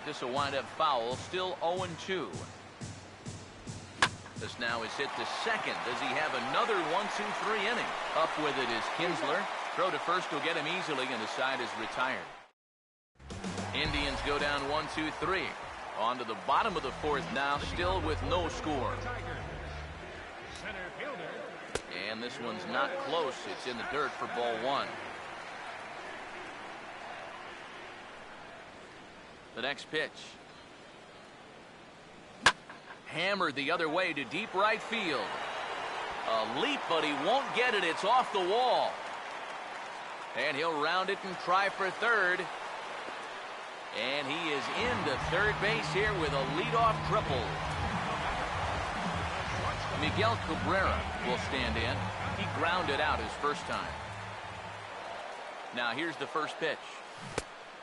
but this will wind up foul. Still 0-2. This now is hit to second. Does he have another 1-2-3 inning? Up with it is Kinsler. Throw to first will get him easily, and the side is retired. Indians go down 1-2-3. On to the bottom of the fourth now, still with no score. And this one's not close. It's in the dirt for ball one. The next pitch. Hammered the other way to deep right field. A leap, but he won't get it. It's off the wall. And he'll round it and try for third. And he is into third base here with a leadoff triple. Miguel Cabrera will stand in. He grounded out his first time. Now here's the first pitch.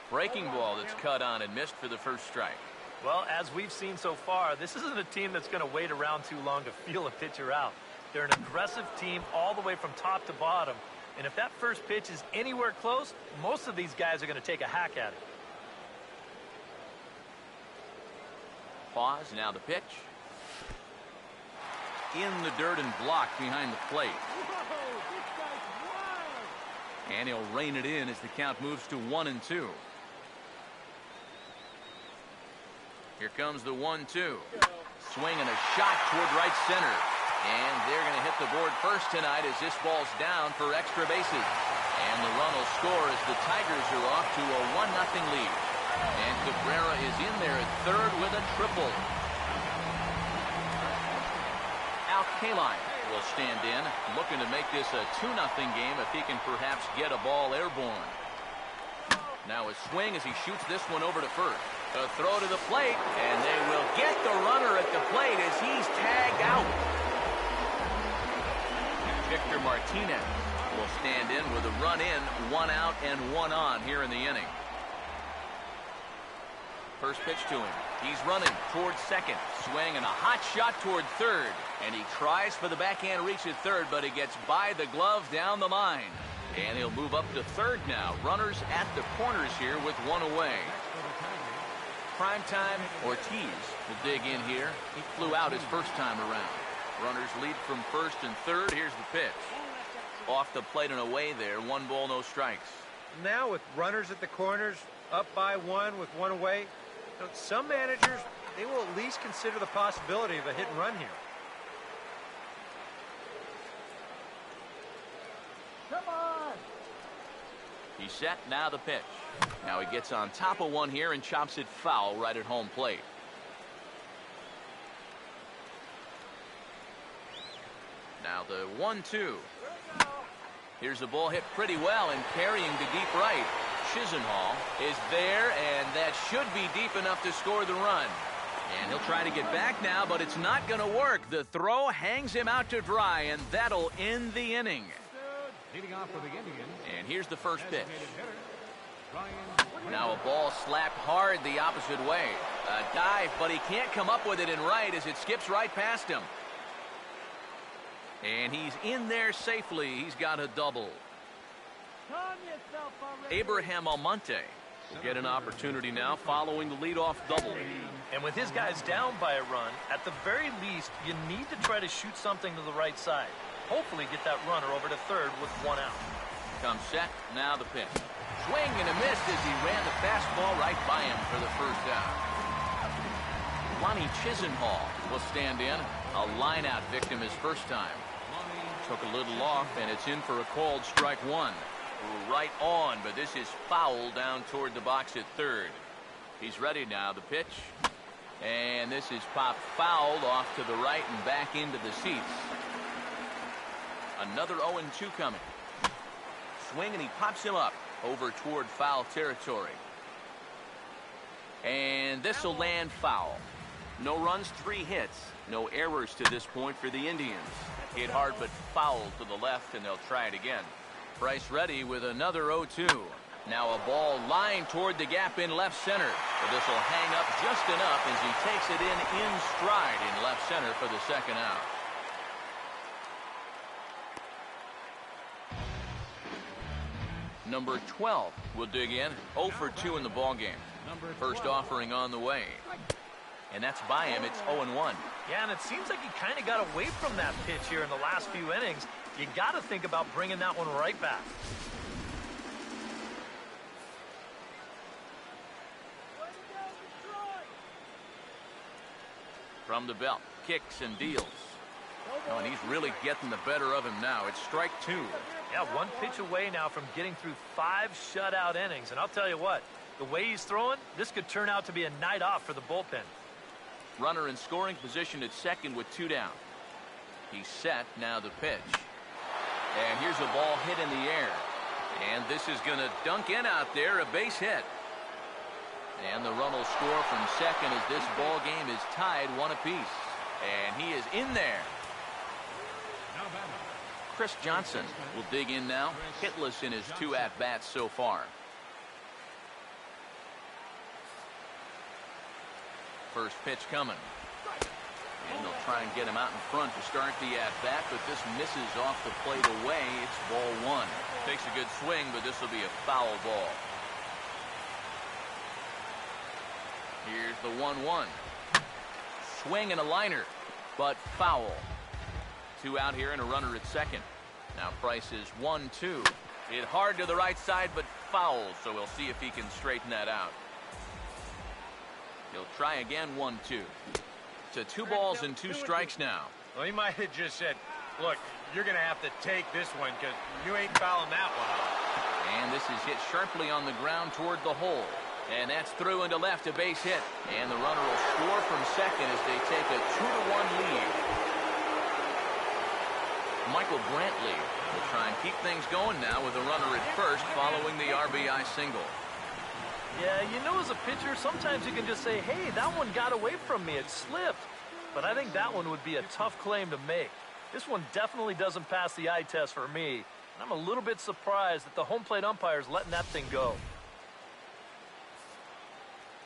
Breaking ball that's cut on and missed for the first strike. Well, as we've seen so far, this isn't a team that's going to wait around too long to feel a pitcher out. They're an aggressive team all the way from top to bottom. And if that first pitch is anywhere close, most of these guys are going to take a hack at it. Pause, now the pitch. In the dirt and blocked behind the plate. And he'll rein it in as the count moves to 1-2. Here comes the 1-2. Swing and a shot toward right center. And they're going to hit the board first tonight as this ball's down for extra bases. And the run will score as the Tigers are off to a 1-0 lead. And Cabrera is in there at third with a triple. Al Kaline will stand in, looking to make this a 2-0 game if he can perhaps get a ball airborne. Now a swing as he shoots this one over to first. A throw to the plate, and they will get the runner at the plate as he's tagged out. Victor Martinez will stand in with a run in, 1 out and 1 on here in the inning. First pitch to him. He's running towards second. Swing and a hot shot toward third. And he tries for the backhand reach at third, but he gets by the glove down the line. And he'll move up to third now. Runners at the corners here with one away. Primetime Ortiz will dig in here. He flew out his first time around. Runners lead from first and third. Here's the pitch. Off the plate and away there. 1 ball, no strikes. Now with runners at the corners, up by 1 with 1 away, some managers, they will at least consider the possibility of a hit and run here. Come on! He's set, now the pitch. Now he gets on top of one here and chops it foul right at home plate. Now the 1-2. Here's the ball hit pretty well and carrying to deep right. Chisenhall is there, and that should be deep enough to score the run. And he'll try to get back now, but it's not going to work. The throw hangs him out to dry, and that'll end the inning. Leading off for the Indians. And here's the first pitch. Now a ball slapped hard the opposite way. A dive, but he can't come up with it in right as it skips right past him. And he's in there safely. He's got a double. Abraham Almonte will get an opportunity now following the leadoff double. And with his guys down by a run, at the very least, you need to try to shoot something to the right side. Hopefully get that runner over to third with 1 out. Comes set, now the pitch. Swing and a miss as he ran the fastball right by him for the first out. Lonnie Chisenhall will stand in. A line-out victim his first time. Took a little off, and it's in for a called strike 1. Right on, but this is foul down toward the box at third. He's ready now, the pitch. And this is popped fouled off to the right and back into the seats. Another 0-2 coming. Swing and he pops him up over toward foul territory. And this will land foul. No runs, 3 hits. No errors to this point for the Indians. Hit hard but foul to the left, and they'll try it again. Price ready with another 0-2. Now a ball lined toward the gap in left center. But this will hang up just enough as he takes it in stride in left center for the second out. Number 12 will dig in. 0 for 2 in the ballgame. First offering on the way. And that's by him. It's 0-1. Yeah, and it seems like he kind of got away from that pitch here in the last few innings. You got to think about bringing that one right back. From the belt, kicks and deals. Oh, and he's really getting the better of him now. It's strike 2. Yeah, one pitch away now from getting through 5 shutout innings. And I'll tell you what, the way he's throwing, this could turn out to be a night off for the bullpen. Runner in scoring position at second with 2 down. He's set, now the pitch. And here's a ball hit in the air. And this is going to dunk in out there, a base hit. And the run will score from second as this ball game is tied 1 apiece. And he is in there. Chris Johnson will dig in now, hitless in his 2 at-bats so far. First pitch coming. And they'll try and get him out in front to start the at-bat, but this misses off the plate away. It's ball 1. Takes a good swing, but this will be a foul ball. Here's the 1-1. Swing and a liner, but foul. 2 out here and a runner at second. Now Price is 1-2. Hit hard to the right side, but foul, so we'll see if he can straighten that out. He'll try again, 1-2. To 2 balls and 2 strikes now. Well, he might have just said, look, you're going to have to take this one because you ain't fouling that one. And this is hit sharply on the ground toward the hole. And that's through into left, a base hit. And the runner will score from second as they take a 2-1 lead. Michael Brantley will try and keep things going now with a runner at first following the RBI single. Yeah, you know, as a pitcher, sometimes you can just say, hey, that one got away from me. It slipped. But I think that one would be a tough claim to make. This one definitely doesn't pass the eye test for me. And I'm a little bit surprised that the home plate umpire's letting that thing go.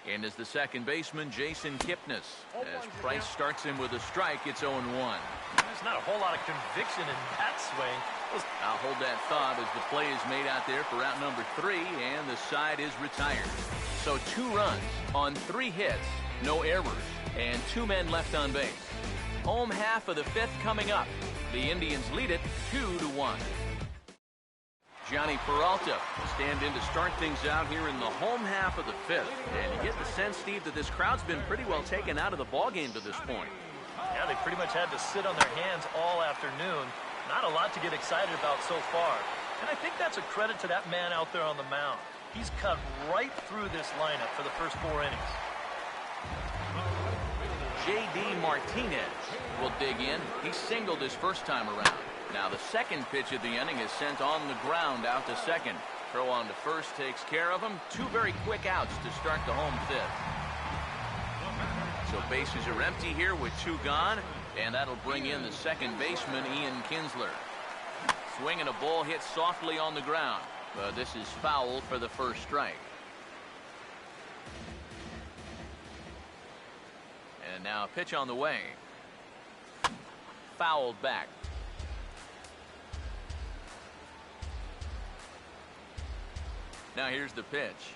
And as the second baseman, Jason Kipnis. As Price starts him with a strike, it's 0-1. There's not a whole lot of conviction in that swing. I'll hold that thought as the play is made out there for out number 3, and the side is retired. So 2 runs on 3 hits, no errors, and 2 men left on base. Home half of the 5th coming up. The Indians lead it 2-1. Johnny Peralta will stand in to start things out here in the home half of the 5th. And you get the sense, Steve, that this crowd's been pretty well taken out of the ballgame to this point. Yeah, they pretty much had to sit on their hands all afternoon. Not a lot to get excited about so far. And I think that's a credit to that man out there on the mound. He's cut right through this lineup for the first 4 innings. J.D. Martinez will dig in. He singled his first time around. Now the second pitch of the inning is sent on the ground out to second. Throw on to first takes care of him. 2 very quick outs to start the home 5th. So bases are empty here with 2 gone. And that'll bring in the second baseman, Ian Kinsler. Swinging a ball hit softly on the ground. But this is foul for the first strike. And now a pitch on the way. Fouled back. Now here's the pitch.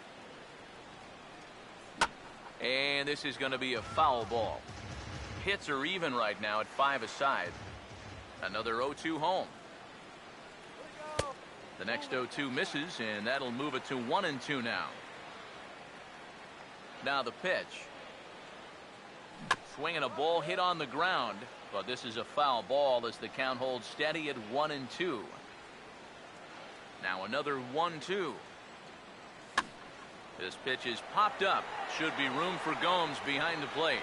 And this is going to be a foul ball. Hits are even right now at 5 aside. Another 0-2 home. The next 0-2 misses, and that'll move it to 1-2 now. Now the pitch. Swinging a ball hit on the ground, but this is a foul ball as the count holds steady at 1-2. Now another 1-2. This pitch is popped up. Should be room for Gomes behind the plate.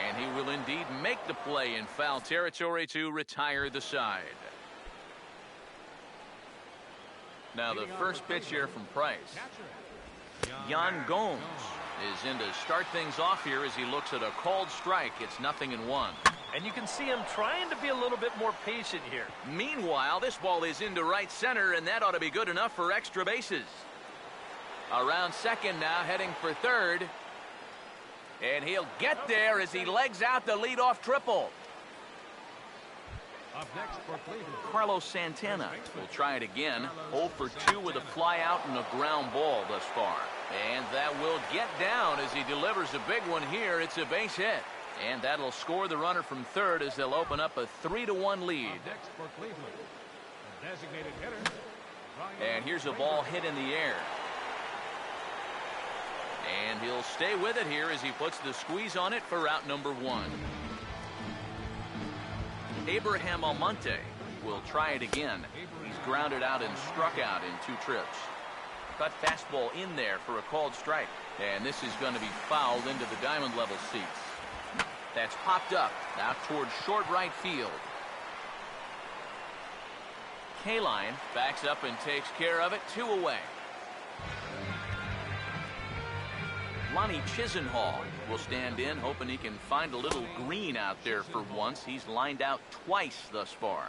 And he will indeed make the play in foul territory to retire the side. Now the first pitch here from Price. Yan Gomes is in to start things off here as he looks at a called strike. It's 0-1. And you can see him trying to be a little bit more patient here. Meanwhile, this ball is into right center, and that ought to be good enough for extra bases. Around second now, heading for third. And he'll get there as he legs out the leadoff triple. Up next for Cleveland. Carlos Santana will try it again. 0 for 2 with a fly out and a ground ball thus far. And that will get down as he delivers a big one here. It's a base hit. And that'll score the runner from third as they'll open up a 3-1 lead. Up next for Cleveland. The designated hitter. And here's a ball hit in the air. And he'll stay with it here as he puts the squeeze on it for out number 1. Abraham Almonte will try it again. He's grounded out and struck out in 2 trips. Cut fastball in there for a called strike. And this is going to be fouled into the diamond level seats. That's popped up out towards short right field. Kaline backs up and takes care of it. 2 away. Lonnie Chisenhall will stand in, hoping he can find a little green out there for once. He's lined out twice thus far.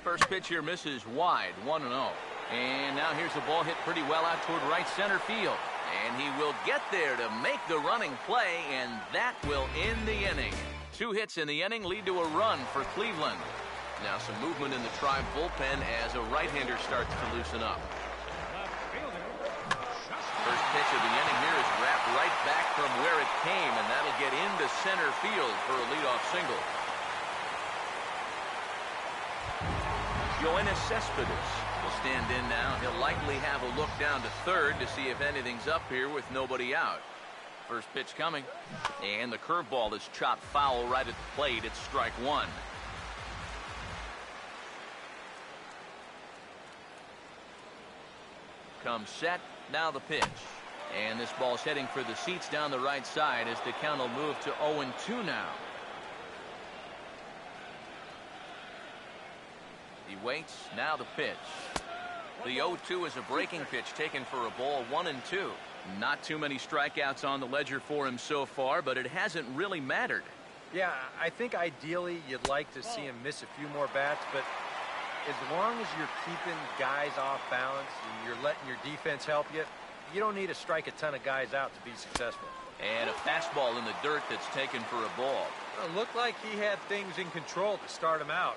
First pitch here misses wide, 1-0. And now here's a ball hit pretty well out toward right center field. And he will get there to make the running play, and that will end the inning. 2 hits in the inning lead to a run for Cleveland. Now some movement in the Tribe bullpen as a right-hander starts to loosen up. First pitch of the inning here is wrapped right back from where it came, and that'll get into center field for a leadoff single. Yoenis Cespedes will stand in now. He'll likely have a look down to third to see if anything's up here with nobody out. First pitch coming, and the curveball is chopped foul right at the plate. It's strike 1. Comes set. Now the pitch. And this ball's heading for the seats down the right side as the count will move to 0-2 now. He waits. Now the pitch. The 0-2 is a breaking pitch taken for a ball, 1-2. Not too many strikeouts on the ledger for him so far, but it hasn't really mattered. Yeah, I think ideally you'd like to see him miss a few more bats, but as long as you're keeping guys off balance and you're letting your defense help you, you don't need to strike a ton of guys out to be successful. And a fastball in the dirt that's taken for a ball. It looked like he had things in control to start him out.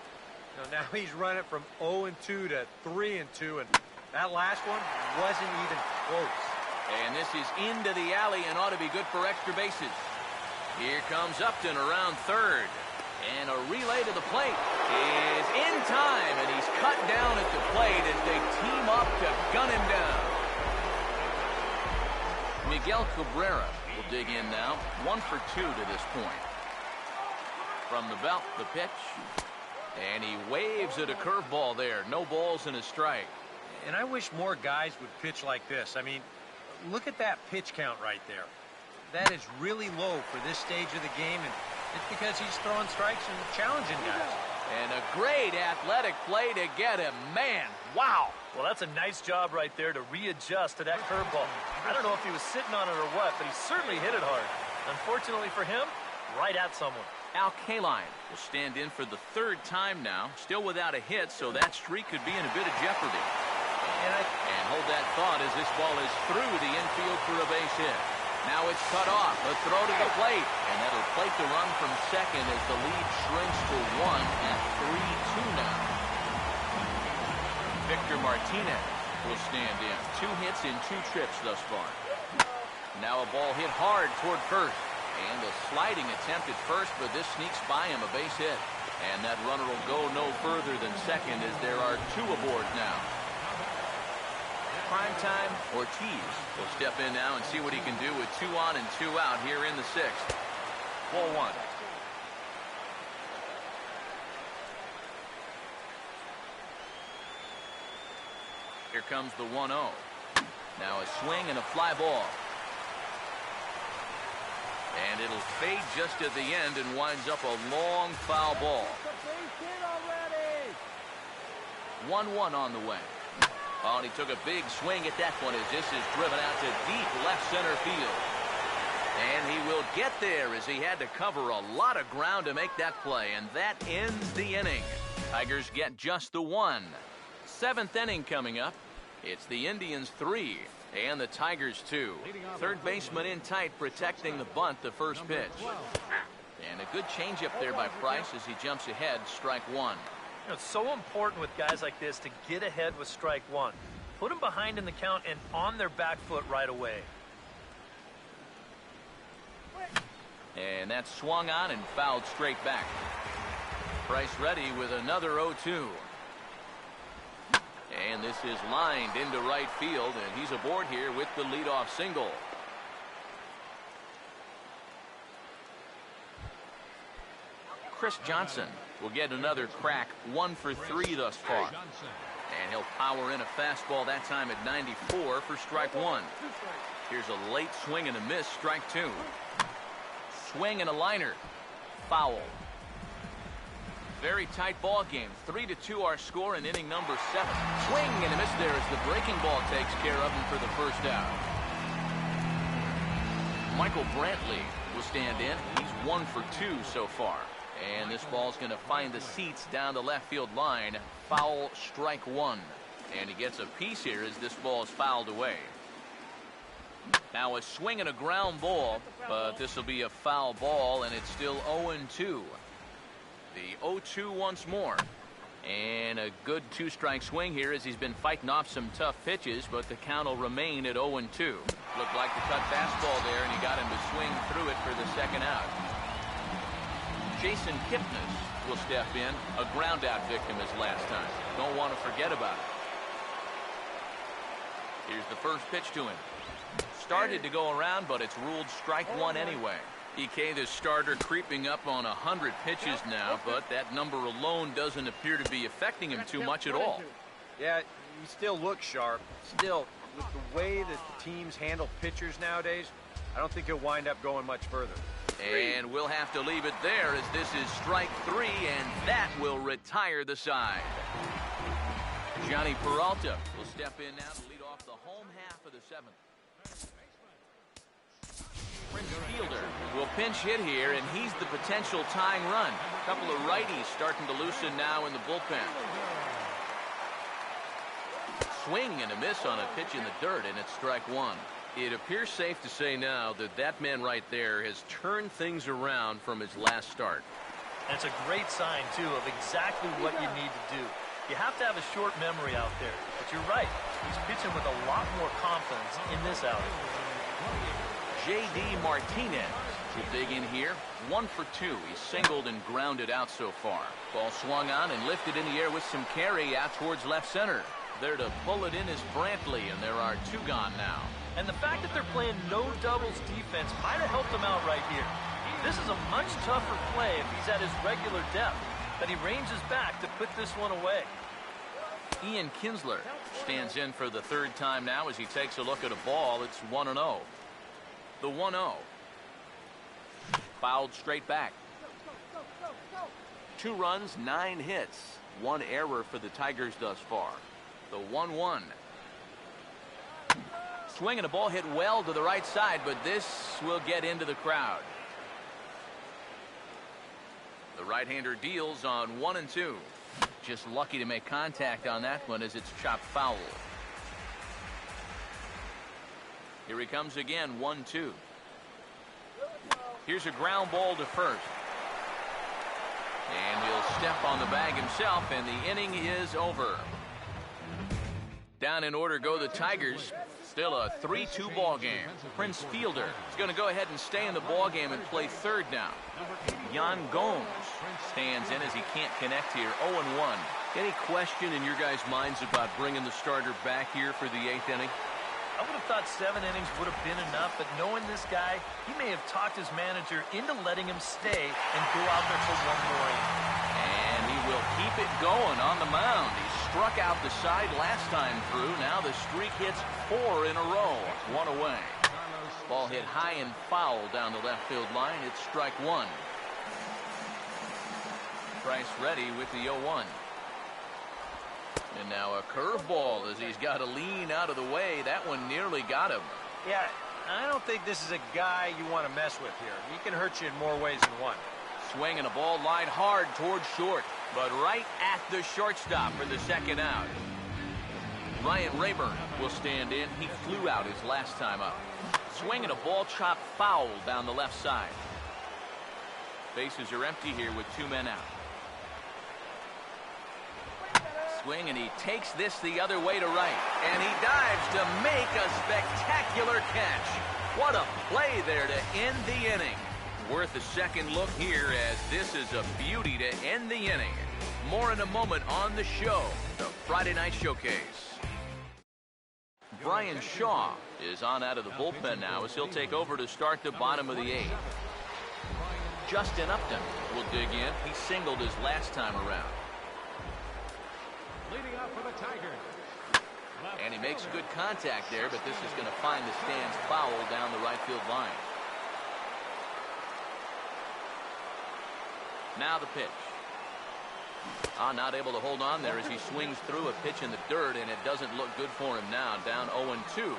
Now he's running from 0-2 to 3-2, and that last one wasn't even close. And this is into the alley and ought to be good for extra bases. Here comes Upton around third. And a relay to the plate is in time, and he's cut down at the plate as they team up to gun him down. Miguel Cabrera will dig in now. 1 for 2 to this point. From the belt, the pitch. And he waves at a curveball there. No balls and a strike. And I wish more guys would pitch like this. I mean, look at that pitch count right there. That is really low for this stage of the game, and it's because he's throwing strikes and challenging guys. And a great athletic play to get him. Man, wow. Well, that's a nice job right there to readjust to that curveball. I don't know if he was sitting on it or what, but he certainly hit it hard. Unfortunately for him, right at someone. Al Kaline will stand in for the 3rd time now. Still without a hit, so that streak could be in a bit of jeopardy. And hold that thought as this ball is through the infield for a base hit. Now it's cut off. A throw to the plate. And that'll plate the run from second as the lead shrinks to 1 and 3-2 now. Victor Martinez will stand in. 2 hits in 2 trips thus far. Now a ball hit hard toward first. And a sliding attempt at first, but this sneaks by him, a base hit. And that runner will go no further than second as there are 2 aboard now. Primetime Ortiz will step in now and see what he can do with 2 on and 2 out here in the 6th. Ball 1. Here comes the 1-0. Now a swing and a fly ball. And it'll fade just at the end and winds up a long foul ball. 1-1 on the way. Oh, and he took a big swing at that one as this is driven out to deep left center field. And he will get there as he had to cover a lot of ground to make that play. And that ends the inning. Tigers get just the 1. 7th inning coming up. It's the Indians 3 and the Tigers 2. Third baseman in tight protecting the bunt the first pitch. And a good changeup there by Price as he jumps ahead, strike 1. You know, it's so important with guys like this to get ahead with strike one. Put them behind in the count and on their back foot right away. And that's swung on and fouled straight back. Price ready with another 0-2. And this is lined into right field, and he's aboard here with the leadoff single. Chris Johnson will get another crack, 1 for 3 thus far. And he'll power in a fastball that time at 94 for strike 1. Here's a late swing and a miss, strike 2. Swing and a liner. Foul. Very tight ball game. 3-2 our score in inning number 7. Swing and a miss there as the breaking ball takes care of him for the first out. Michael Brantley will stand in. He's 1 for 2 so far. And this ball's going to find the seats down the left field line. Foul, strike 1. And he gets a piece here as this ball is fouled away. Now a swing and a ground ball, but this will be a foul ball, and it's still 0-2. The 0-2 once more. And a good 2-strike swing here as he's been fighting off some tough pitches, but the count will remain at 0-2. Looked like the cut fastball there, and he got him to swing through it for the second out. Jason Kipnis will step in, a ground out victim as last time. Don't want to forget about it. Here's the first pitch to him. Started to go around, but it's ruled strike 1 anyway. EK, the starter, creeping up on 100 pitches now, but that number alone doesn't appear to be affecting him too much at all. Yeah, he still looks sharp. Still, with the way that the teams handle pitchers nowadays, I don't think he'll wind up going much further. And we'll have to leave it there as this is strike 3, and that will retire the side. Johnny Peralta will step in now to lead off the home half of the 7th. Prince Fielder will pinch hit here, and he's the potential tying run. A couple of righties starting to loosen now in the bullpen. Swing and a miss on a pitch in the dirt, and it's strike 1. It appears safe to say now that that man right there has turned things around from his last start. And it's a great sign, too, of exactly what you need to do. You have to have a short memory out there, but you're right. He's pitching with a lot more confidence in this outing. J.D. Martinez will dig in here. 1 for 2. He's singled and grounded out so far. Ball swung on and lifted in the air with some carry out towards left center. There to pull it in is Brantley, and there are 2 gone now. And the fact that they're playing no doubles defense might have helped him out right here. This is a much tougher play if he's at his regular depth, but he ranges back to put this one away. Ian Kinsler stands in for the 3rd time now as he takes a look at a ball. It's 1-0. The 1-0. Fouled straight back. 2 runs, 9 hits. 1 error for the Tigers thus far. The 1-1. Swing and a ball hit well to the right side, but this will get into the crowd. The right-hander deals on 1 and 2. Just lucky to make contact on that one as it's chopped foul. Here he comes again, 1-2. Here's a ground ball to first. And he'll step on the bag himself, and the inning is over. Down in order go the Tigers. Still a 3-2 ball game. Prince Fielder is going to go ahead and stay in the ball game and play 3rd now. Yan Gomes stands in as he can't connect here. 0-1. Any question in your guys' minds about bringing the starter back here for the 8th inning? I would have thought 7 innings would have been enough, but knowing this guy, he may have talked his manager into letting him stay and go out there for 1 more inning. And he will keep it going on the mound. He struck out the side last time through. Now the streak hits 4 in a row. 1 away. Ball hit high and foul down the left field line. It's strike 1. Price ready with the 0-1. And now a curveball as he's got to lean out of the way. That one nearly got him. Yeah, I don't think this is a guy you want to mess with here. He can hurt you in more ways than one. Swing and a ball lined hard towards short, but right at the shortstop for the 2nd out. Ryan Rayburn will stand in. He flew out his last time up. Swing and a ball chopped foul down the left side. Bases are empty here with 2 men out. Swing, and he takes this the other way to right. And he dives to make a spectacular catch. What a play there to end the inning. Worth a second look here, as this is a beauty to end the inning. More in a moment on the show, the Friday Night Showcase. Brian Shaw is on out of the bullpen now as he'll take over to start the bottom of the 8th. Justin Upton will dig in. He singled his last time around. Leading out for the Tigers. And he makes good contact there, but this is going to find the stands foul down the right field line. Now the pitch. Not able to hold on there as he swings through a pitch in the dirt, and it doesn't look good for him now. Down 0-2.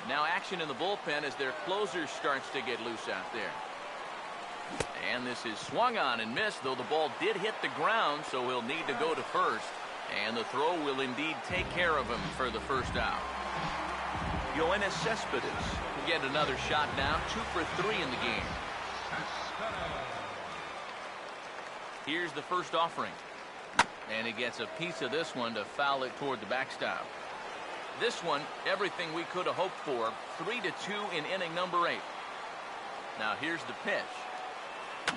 Now action in the bullpen as their closer starts to get loose out there. And this is swung on and missed, though the ball did hit the ground, so he'll need to go to first. And the throw will indeed take care of him for the first out. Yoenis Cespedes will get another shot now. 2 for 3 in the game. Here's the first offering. And he gets a piece of this one to foul it toward the backstop. This one, everything we could have hoped for. 3-2 in inning number 8. Now here's the pitch.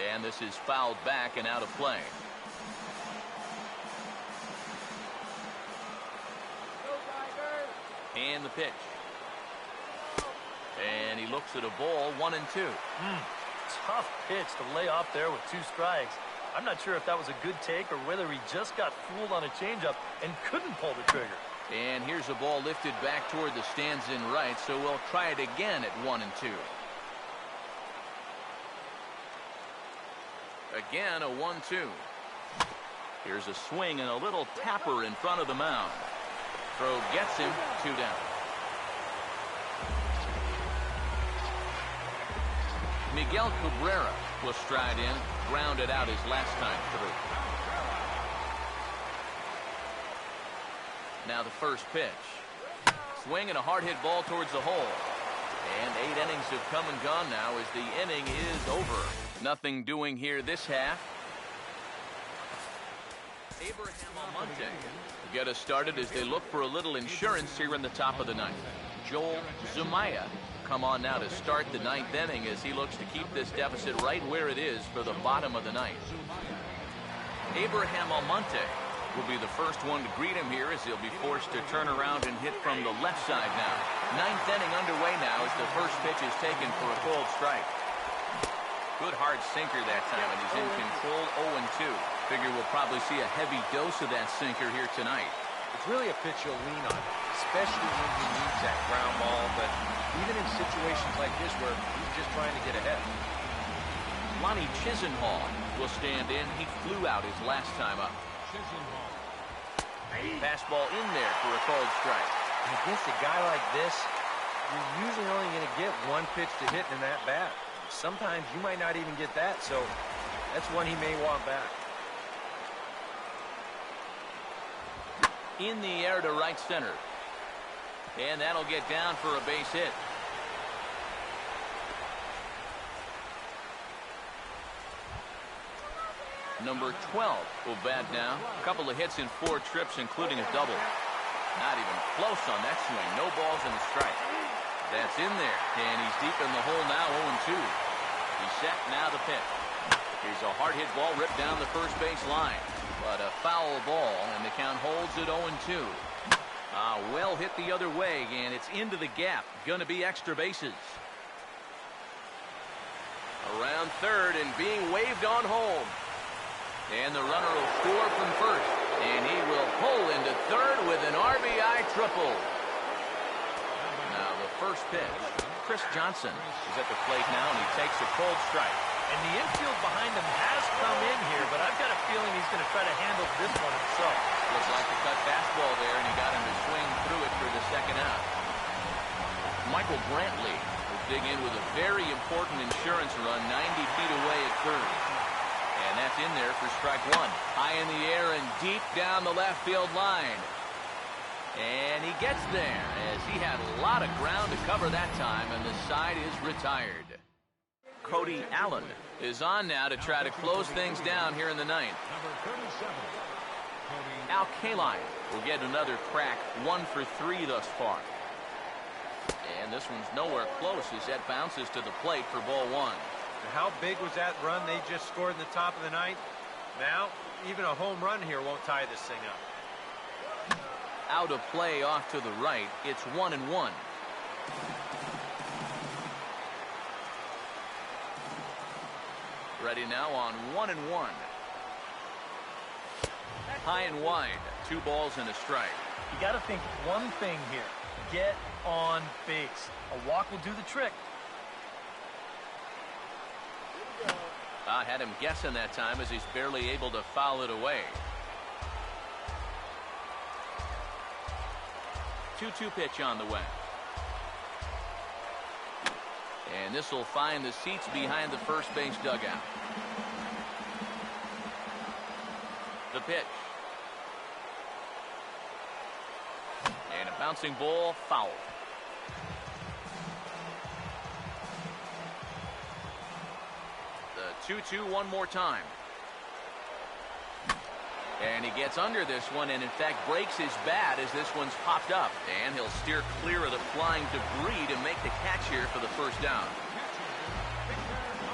And this is fouled back and out of play. And the pitch. And he looks at a ball, 1-2. Tough pitch to lay off there with 2 strikes. I'm not sure if that was a good take or whether he just got fooled on a changeup and couldn't pull the trigger. And here's a ball lifted back toward the stands in right, so we'll try it again at 1-2. Again, a 1-2. Here's a swing and a little tapper in front of the mound. Throw gets him, 2 down. Miguel Cabrera will stride in, grounded out his last time through. Now the first pitch. Swing and a hard hit ball towards the hole. And 8 innings have come and gone now as the inning is over. Nothing doing here this half. Abraham Almonte get us started as they look for a little insurance here in the top of the 9th. Joel Zumaya come on now to start the 9th inning as he looks to keep this deficit right where it is for the bottom of the 9th. Abraham Almonte will be the first one to greet him here as he'll be forced to turn around and hit from the left side now. 9th inning underway now as the first pitch is taken for a cold strike. Good hard sinker that time, and he's in control. 0-2. Figure we'll probably see a heavy dose of that sinker here tonight. It's really a pitch you'll lean on, especially when he needs that ground ball, but even in situations like this where he's just trying to get ahead. Lonnie Chisenhall will stand in. He flew out his last time up. Fastball in there for a called strike. And against a guy like this, you're usually only going to get 1 pitch to hit in that bat. Sometimes you might not even get that, so that's one he may want back. In the air to right center. And that'll get down for a base hit. Number 12 will bat now. A couple of hits in 4 trips, including a double. Not even close on that swing. No balls and a strike. That's in there. And he's deep in the hole now, 0-2. He's set, now the pitch. Here's a hard hit ball ripped down the first base line. But a foul ball, and the count holds at 0-2. Well hit the other way, and it's into the gap. Gonna be extra bases. Around third and being waved on home. And the runner will score from first. And he will pull into third with an RBI triple. Now the first pitch. Chris Johnson is at the plate now, and he takes a cold strike. And the infield behind him has come in here, but I've got a feeling he's going to try to handle this one himself. Looks like a cut fastball there, and he got him to swing through it for the second out. Michael Brantley will dig in with a very important insurance run 90 feet away at third. And that's in there for strike 1. High in the air and deep down the left field line. And he gets there as he had a lot of ground to cover that time, and the side is retired. Cody Allen is on now to try to close things down here in the 9th. Al Kaline will get another crack, 1 for 3 thus far. And this one's nowhere close as that bounces to the plate for ball 1. How big was that run they just scored in the top of the ninth? Now, even a home run here won't tie this thing up. Out of play off to the right. It's 1-1. Ready now on 1-1. High and wide. 2 balls and a strike. You got to think one thing here. Get on base. A walk will do the trick. I had him guessing that time as he's barely able to foul it away. 2-2 pitch on the way. And this will find the seats behind the first base dugout. The pitch. And a bouncing ball, foul. The 2-2 one more time. And he gets under this one and in fact breaks his bat as this one's popped up. And he'll steer clear of the flying debris to make the catch here for the first down.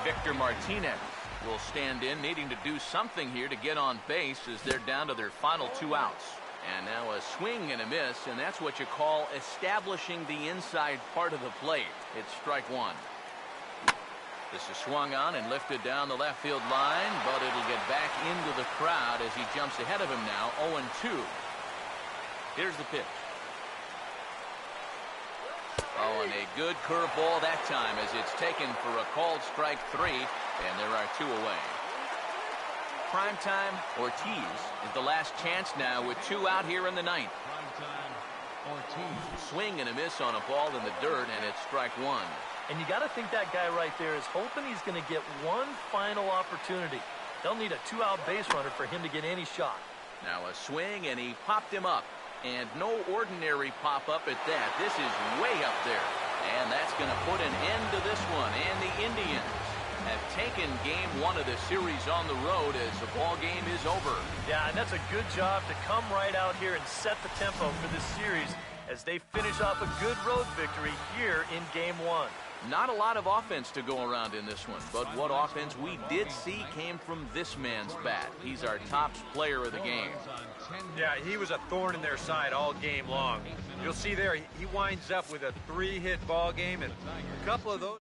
Victor Martinez will stand in, needing to do something here to get on base as they're down to their final 2 outs. And now a swing and a miss, and that's what you call establishing the inside part of the plate. It's strike 1. This is swung on and lifted down the left field line, but it'll get back into the crowd as he jumps ahead of him now, 0-2. Here's the pitch. Oh, and a good curveball that time as it's taken for a called strike 3, and there are 2 away. Primetime Ortiz is the last chance now with 2 out here in the ninth. Primetime Ortiz. Swing and a miss on a ball in the dirt, and it's strike 1. And you got to think that guy right there is hoping he's going to get one final opportunity. They'll need a 2-out base runner for him to get any shot. Now a swing, and he popped him up. And no ordinary pop-up at that. This is way up there. And that's going to put an end to this one. And the Indians have taken game 1 of the series on the road as the ball game is over. Yeah, and that's a good job to come right out here and set the tempo for this series as they finish off a good road victory here in game 1. Not a lot of offense to go around in this one, but what offense we did see came from this man's bat. He's our top player of the game. Yeah, he was a thorn in their side all game long. You'll see there, he winds up with a 3-hit ball game, and a couple of those